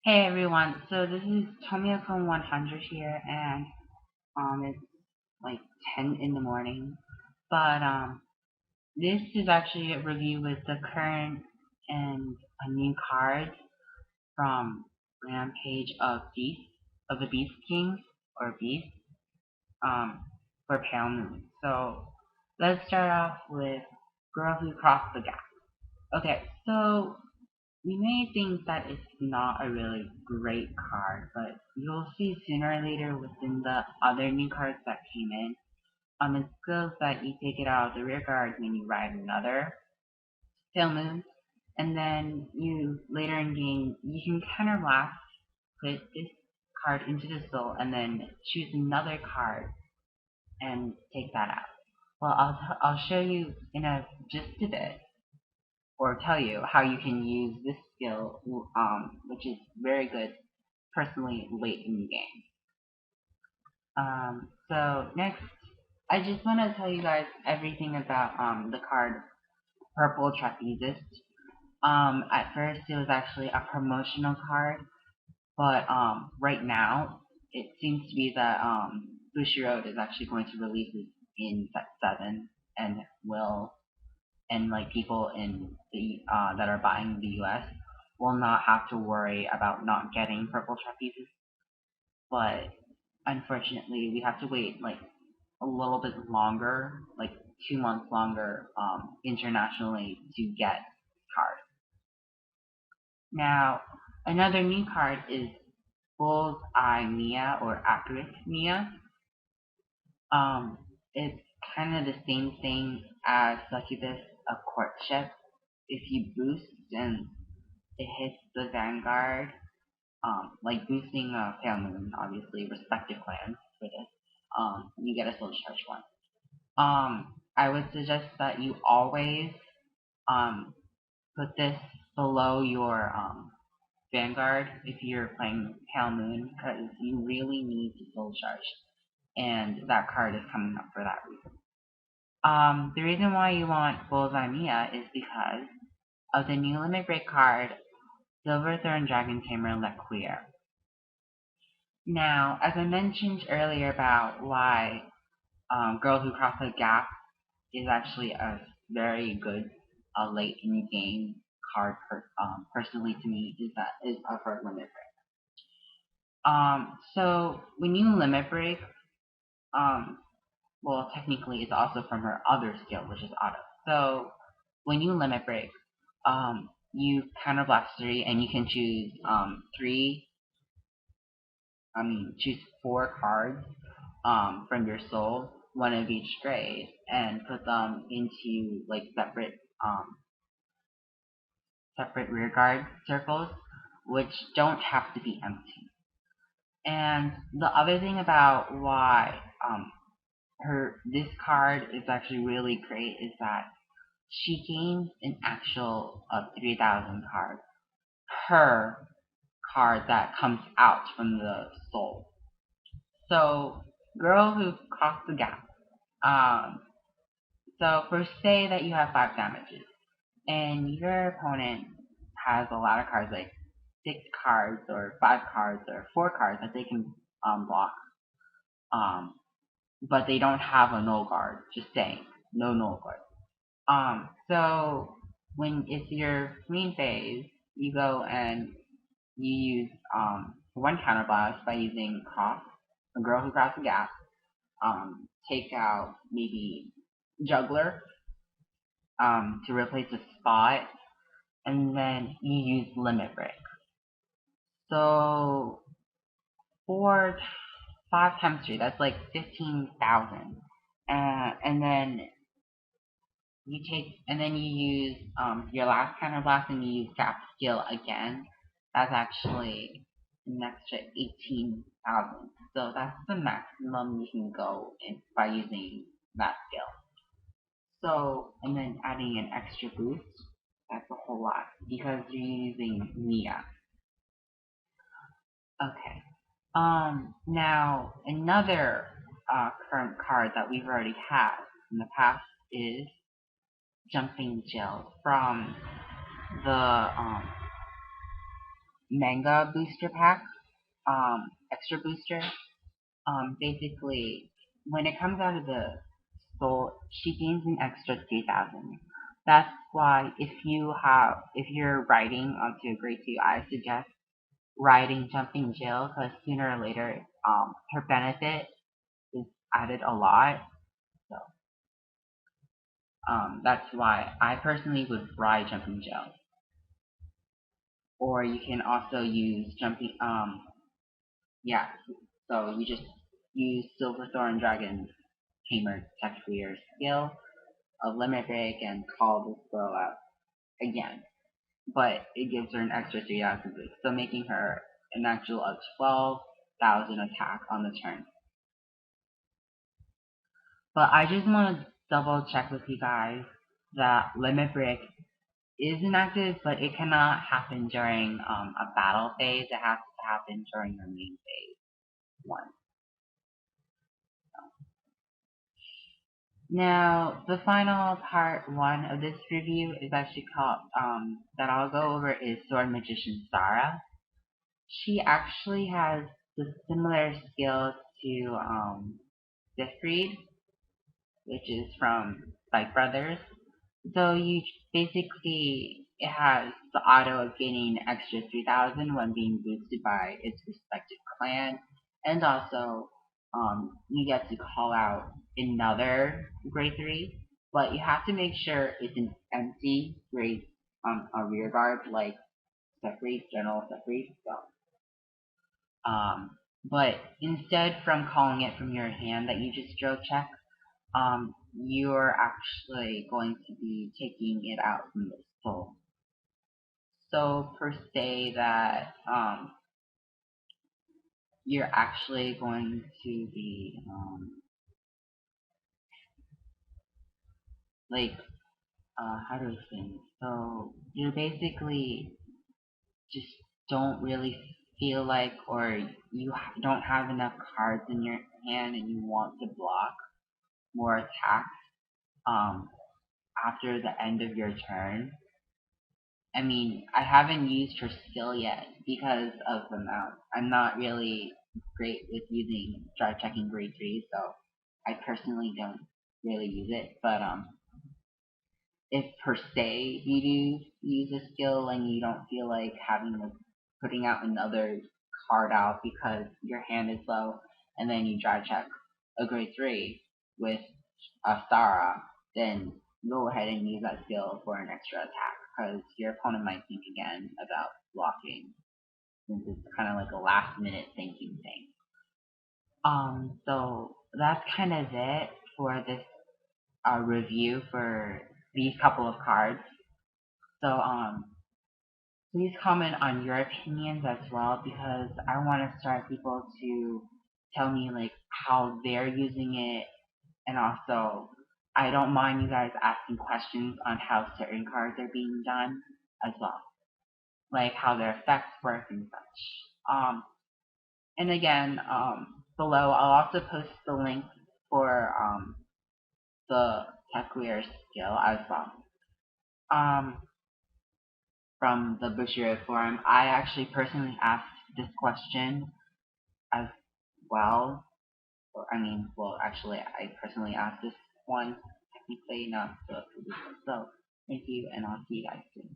Hey everyone, so this is Tomiyako 100 here, and it's like 10 in the morning. But this is actually a review with the current and a new card from Rampage of the Beast Kings or Beast um for Pale Moon. So let's start off with Girl Who Crossed the Gap. Okay, so you may think that it's not a really great card, but you'll see sooner or later within the other new cards that came in on the skills that you take it out of the rear guard when you ride another tail moon, and then you later in game you can counterblast, put this card into the soul, and then choose another card and take that out. Well, I'll show you in just a bit or tell you how you can use this skill, which is very good personally late in the game. So next, I just want to tell you guys everything about the card Purple Trapezist. At first it was actually a promotional card, but right now it seems to be that Bushiroad is actually going to release it in set 7 and will and like people in the that are buying the US will not have to worry about not getting purple trapezes. But unfortunately, we have to wait like a little bit longer, like 2 months longer, internationally to get cards. Now, another new card is Bullseye Mia or Accurate Mia. It's kind of the same thing as Succubus of Courtship. If you boost and it hits the Vanguard, like boosting Pale Moon, obviously, respective clans for this, you get a soul charge one. I would suggest that you always put this below your Vanguard if you're playing Pale Moon, because you really need to soul charge, and that card is coming up for that reason. The reason why you want Bullseye Mia is because of the new limit break card, Silver Thorn Dragon Tamer Lequier. Now, as I mentioned earlier about why Girl Who Crossed the Gap is actually a very good late in the game card, personally to me, is of her limit break. So when you limit break, well, technically it's also from her other skill, which is auto. So when you limit break, you counterblast 3, and you can choose choose 4 cards from your soul, one of each grade, and put them into like separate rear guard circles, which don't have to be empty. And the other thing about why this card is actually really great is that she gains an actual of 3,000 cards per card that comes out from the soul. So, Girl Who Crossed the Gap. Um, so, for say that you have 5 damages, and your opponent has a lot of cards, like 6 cards, or 5 cards, or 4 cards that they can block, um, but they don't have a null guard, just saying, no null guard. So when it's your main phase, you go and you use one counterblast by using Cross, a Girl Who Crossed the Gap, take out maybe Juggler to replace a spot, and then you use Limit Break. So for 5 times 3, that's like 15,000. And then you use your last counterblast, and you use Gap Skill again. That's actually an extra 18,000. So that's the maximum you can go in by using that skill. So, and then adding an extra boost, that's a whole lot because you're using Mia. Okay. Now another current card that we've already had in the past is Jumping Jill from the manga booster pack, extra booster. Basically, when it comes out of the soul, she gains an extra 3,000. That's why if you're riding onto a grade 2, I suggest riding Jumping Jill, because sooner or later, her benefit is added a lot. So, that's why I personally would ride Jumping Jill. Or you can also use yeah, so you just use Silver Thorn Dragon Tamer tech for your skill of Limit Break and call this girl out again. But it gives her an extra 3,000 boost, so making her an actual of 12,000 attack on the turn. But I just want to double check with you guys that Limit Break is inactive, but it cannot happen during a battle phase. It has to happen during your main phase 1. Now, the final part 1 of this review is actually called, that I'll go over is Sword Magician Astara. She actually has the similar skills to, Siegfried, which is from Spike Brothers. So you basically, it has the auto of gaining an extra 3,000 when being boosted by its respective clan, and also you get to call out another grade 3, but you have to make sure it's an empty grade a rear guard like Separate, General Separate. So, but instead from calling it from your hand that you just drew check, you're actually going to be taking it out from the soul. So per se that you're actually going to be like how do I say? So you're basically just don't really feel like, or you don't have enough cards in your hand and you want to block more attacks after the end of your turn. I mean, I haven't used her skill yet because of the mount. I'm not really great with using drive checking grade 3, so I personally don't really use it. But if per se you do use a skill and you don't feel like putting out another card out because your hand is low, and then you drive check a grade 3 with Astara, then go ahead and use that skill for an extra attack, because your opponent might think again about blocking, since it's kind of like a last minute thinking thing. So that's kind of it for this review for these couple of cards. So please comment on your opinions as well, because I want to start people to tell me like how they're using it, and also I don't mind you guys asking questions on how certain cards are being done as well, like how their effects work and such. And again, below I'll also post the link for the Lequier skill as well. From the Bushiroad forum, I actually personally asked this question as well. Or, I mean, well, actually, I personally asked this one technically, not the previous one. So, thank you, and I'll see you guys soon.